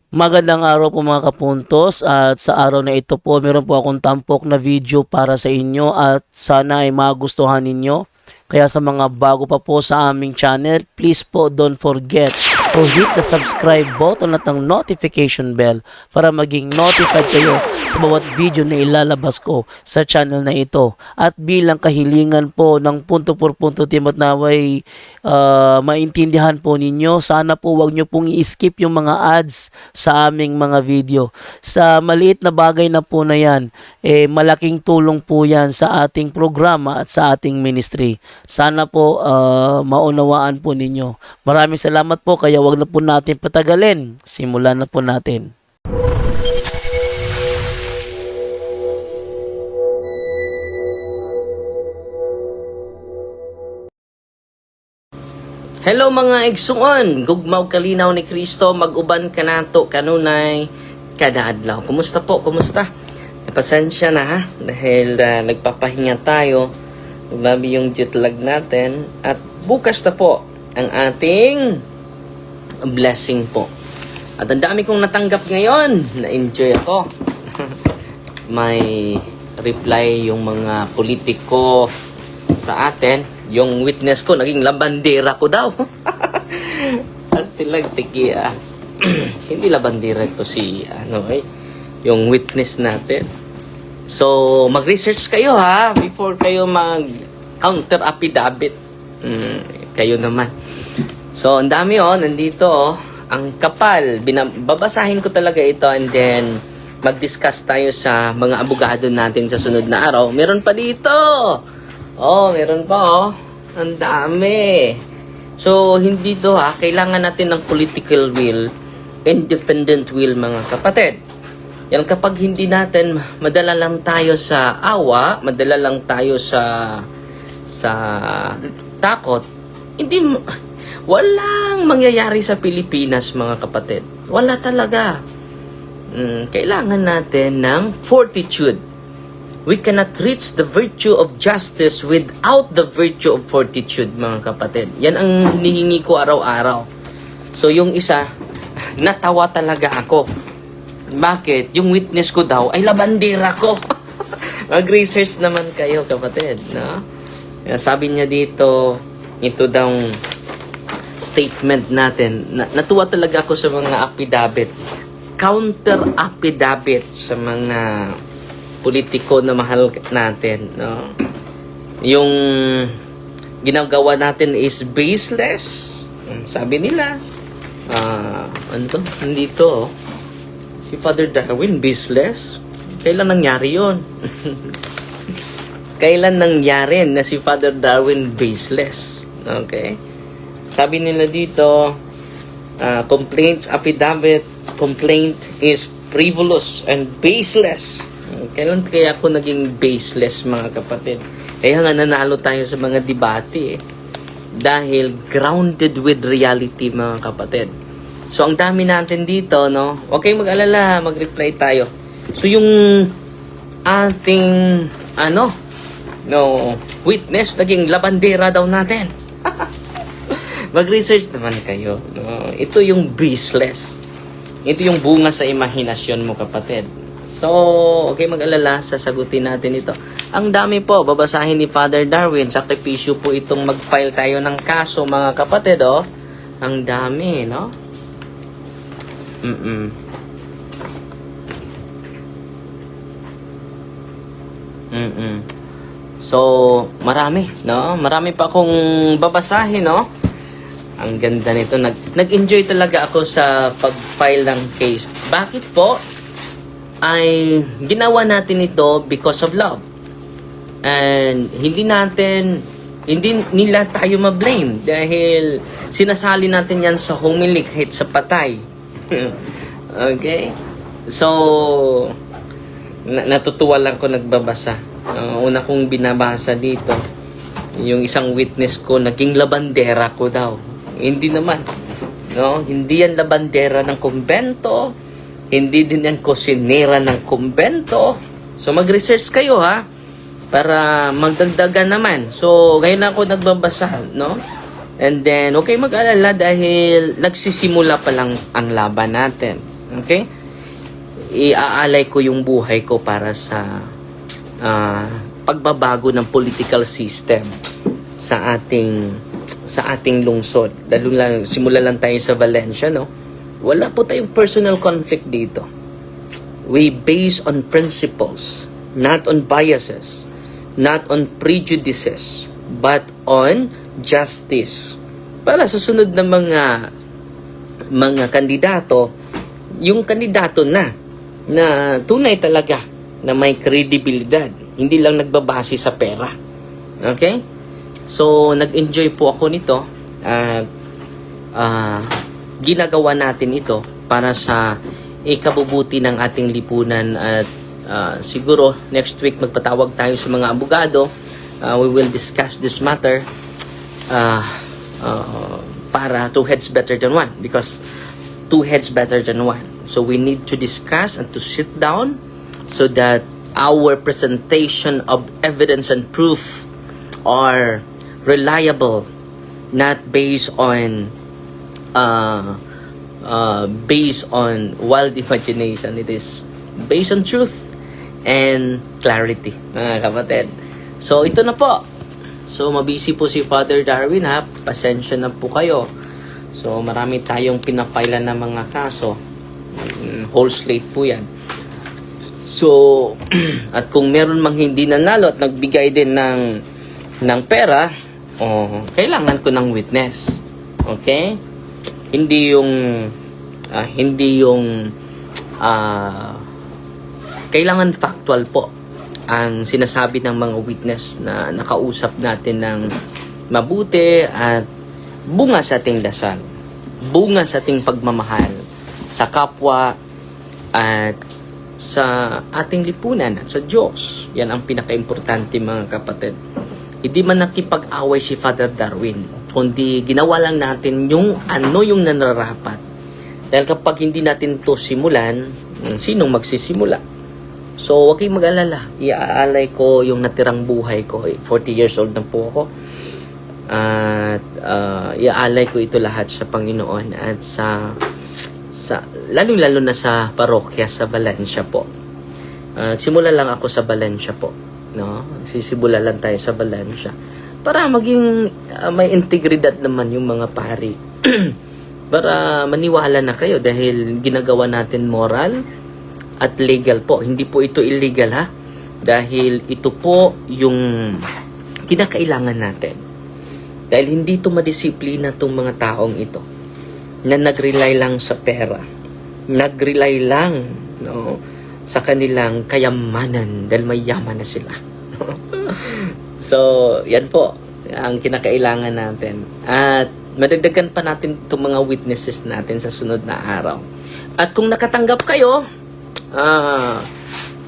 Magandang araw po mga kapuntos, at sa araw na ito po meron po akong tampok na video para sa inyo at sana ay magustuhan ninyo. Kaya sa mga bago pa po sa aming channel, please po don't forget to hit the subscribe button at ang notification bell para maging notified kayo sa bawat video na ilalabas ko sa channel na ito. At bilang kahilingan po ng punto por punto team at naway maintindihan po ninyo, sana po wag nyo pong i-skip yung mga ads sa aming mga video. Sa maliit na bagay na po na yan, malaking tulong po yan sa ating programa at sa ating ministry. Sana po maunawaan po ninyo. Maraming salamat po, kaya wag na po natin patagalin. Simulan na po natin. Hello mga igsuon, gugmaw kalinaw ni Kristo, mag-uban ka nato kanunay kada adlaw. Kumusta po? Kumusta? Pasensya na ha, dahil nagpapahinga tayo. Grabe yung jet lag natin. At bukas na po ang ating blessing po. At ang dami kong natanggap ngayon. Na-enjoy ako. May reply yung mga politiko sa atin. Yung witness ko, naging labandera ko daw. Astilag tiki hindi labandera ito si yung witness natin. So, mag-research kayo ha before kayo mag-counter affidavit. Kayo naman. So, ang dami nandito ang kapal. Babasahin ko talaga ito and then mag-discuss tayo sa mga abogado natin sa sunod na araw. Meron pa dito. Meron pa Ang dami. So, hindi to kailangan natin ng political will, independent will mga kapatid. Yan, kapag hindi natin, madala lang tayo sa awa, madala lang tayo sa takot, walang mangyayari sa Pilipinas mga kapatid. Wala talaga. Kailangan natin ng fortitude. We cannot reach the virtue of justice without the virtue of fortitude, mga kapatid. Yan ang hinihingi ko araw-araw. So, yung isa, natawa talaga ako. Bakit? Yung witness ko daw ay labandera ko. Mag-research naman kayo, kapatid. No? Sabi niya dito, ito daw statement natin. Natuwa talaga ako sa mga affidavit. Counter affidavit sa mga politiko na mahal natin, no? Yung ginagawa natin is baseless. Sabi nila, nandito, si Father Darwin, baseless. Kailan nangyari yon? Kailan nangyari na si Father Darwin baseless? Okay? Sabi nila dito, complaints affidavit, complaint is frivolous and baseless. Kailan kaya ako naging baseless, mga kapatid? Kaya nga nanalo tayo sa mga debate dahil grounded with reality, mga kapatid. So, ang dami natin dito, no? Okay, mag-alala, mag-reply tayo. So, yung ating, witness, naging labandera daw natin. Mag-research naman kayo. No? Ito yung baseless. Ito yung bunga sa imahinasyon mo, kapatid. So, okay, mag-alala, sasagutin natin ito. Ang dami po, babasahin ni Father Darwin. Sakripisyo po itong mag-file tayo ng kaso, mga kapatid, Ang dami, no? So, marami, no? Marami pa akong babasahin, no? Ang ganda nito. Nag-enjoy talaga ako sa pag-file ng case. Bakit po? Ay ginawa natin ito because of love. And hindi nila tayo ma-blame dahil sinasali natin yan sa homily kahit sa patay. Okay? So, natutuwa lang ko nagbabasa. Una kong binabasa dito, yung isang witness ko, naging labandera ko daw. Hindi naman. No? Hindi yan labandera ng kumbento. Hindi din yan kusinera ng kumbento. So, mag-research kayo, para magdagdagan naman. So, ngayon ako nagbabasa, no? And then, okay mag-alala dahil nagsisimula pa lang ang laban natin. Okay? Iaalay ko yung buhay ko para sa pagbabago ng political system sa ating lungsod. Lalo lang, simula lang tayo sa Valencia, no? Wala po tayong personal conflict dito. We base on principles, not on biases, not on prejudices, but on justice. Para sa sunod na mga kandidato, yung kandidato na tunay talaga na may kredibilidad, hindi lang nagbabase sa pera. Okay? So, nag-enjoy po ako nito at ginagawa natin ito para sa ikabubuti ng ating lipunan at siguro next week magpatawag tayo sa mga abogado. We will discuss this matter para two heads better than one, because two heads better than one. So we need to discuss and to sit down so that our presentation of evidence and proof are reliable, not based on wild imagination. It is based on truth and clarity, mga kapatid. So ito na po. So mabisi po si Father Darwin, ha. Pasensya na po kayo. So marami tayong pinafile na mga kaso. Whole slate po yan. So at kung meron mang hindi nanalo at nagbigay din ng pera, kailangan ko ng witness. Okay? Hindi yung kailangan factual po ang sinasabi ng mga witness na nakausap natin ng mabuti at bunga sa ating dasal, bunga sa ating pagmamahal sa kapwa at sa ating lipunan at sa Diyos. Yan ang pinaka-importante, mga kapatid. Hindi man nakipag-away si Father Darwin, kundi ginawa lang natin yung nanarapat. Dahil kapag hindi natin to simulan, sinong magsisimula? So, huwag kayong mag-alala. Iaalay ko yung natirang buhay ko. 40 years old na po ako. At iaalay ko ito lahat sa Panginoon at lalo-lalo na sa parokya sa Valencia po. Simula lang ako sa Valencia po. No? Sisibula lang tayo sa Valencia. Para maging may integridad naman yung mga pari. Para maniwala na kayo dahil ginagawa natin moral at legal po. Hindi po ito illegal, ha? Dahil ito po yung kinakailangan natin. Dahil hindi ito madisiplina itong mga taong ito na nag-rely lang sa pera. Nag-rely lang, no, sa kanilang kayamanan dahil may yaman na sila. So, yan po ang kinakailangan natin. At madagdagan pa natin itong mga witnesses natin sa sunod na araw. At kung nakatanggap kayo,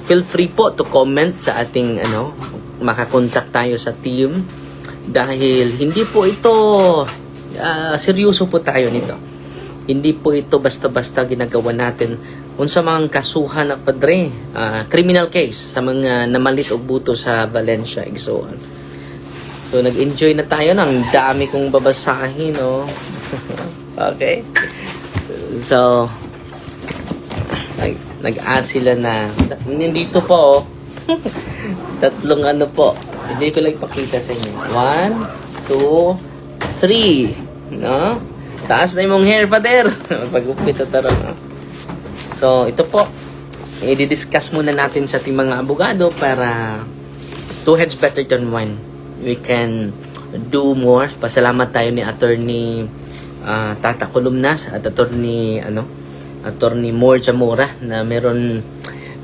feel free po to comment sa ating makakontak tayo sa team dahil hindi po ito seryoso po tayo nito. Hindi po ito basta-basta ginagawa natin kung sa mga kasuhan na padre, criminal case sa mga namalit o buto sa Valencia, Igsoon. So nag-enjoy na tayo ng dami kong babasahin, no? Okay? So nag-ask sila na nandito po, tatlong po. Hindi ko lang ipakita sa inyo. 1, 2, 3. No? Taas na yung hair, Father. Pag-upit ito no? So, ito po. I-discuss muna natin sa ating mga abogado para two heads better than one. We can do more. Pasalamat tayo ni Attorney Tata Columnas at Attorney Mor Zamora na meron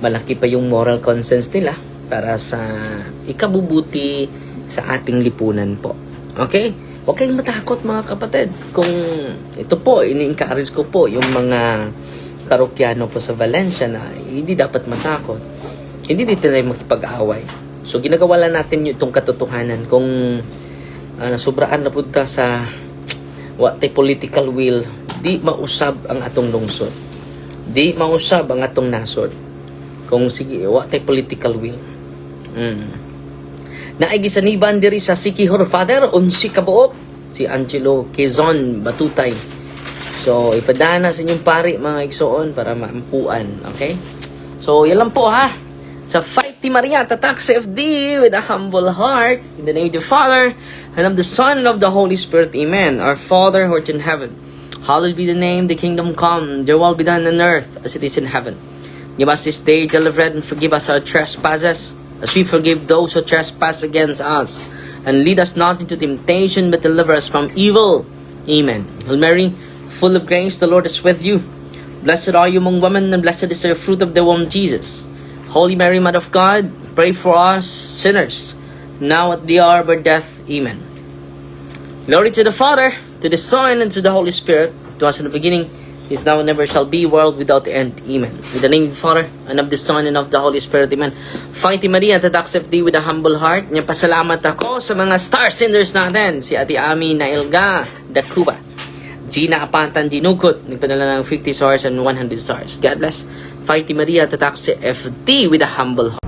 malaki pa yung moral conscience nila para sa ikabubuti sa ating lipunan po. Okay? Huwag kayong matakot, mga kapatid. Kung ito po, ini-encourage ko po yung mga parokyano po sa Valencia na hindi dapat matakot. Hindi dito tayo makipag-away. So, ginagawa lang natin itong katotohanan. Kung sobraan na punta sa what the political will, di mausab ang atong lungsod. Di mausab ang atong nasod. Kung sige, what the political will. Naigisaniban diri sa Sikihor, Father, unsi kabuok si Angelo Quezon Batutay. So, ipadana sa inyong pari, mga igsoon, para maampuan. Okay? So, yan lang po, ha? Sa Fight Team Maria, tatak sa FD with a humble heart. In the name of the Father, and of the Son, and of the Holy Spirit. Amen. Our Father, who art in heaven, hallowed be the name, the kingdom come, your will be done on earth as it is in heaven. Give us this day daily bread, and forgive us our trespasses, as we forgive those who trespass against us. And lead us not into temptation, but deliver us from evil. Amen. Hail Mary, full of grace, the Lord is with you. Blessed are you among women, and blessed is the fruit of the womb, Jesus. Holy Mary, Mother of God, pray for us sinners, now at the hour of our death. Amen. Glory to the Father, to the Son, and to the Holy Spirit, to us in the beginning, is now and never shall be, world without end. Amen. In the name of the Father, and of the Son, and of the Holy Spirit. Amen. Fighting Maria, tatak sa FD with a humble heart. Pasalamat ako sa mga star senders natin. Si Ate Ami Nailga Dacuba, Gina Kapantan Ginukot, nagpadala ng 50 stars and 100 stars. God bless. Fighting Maria, tatak sa FD with a humble heart.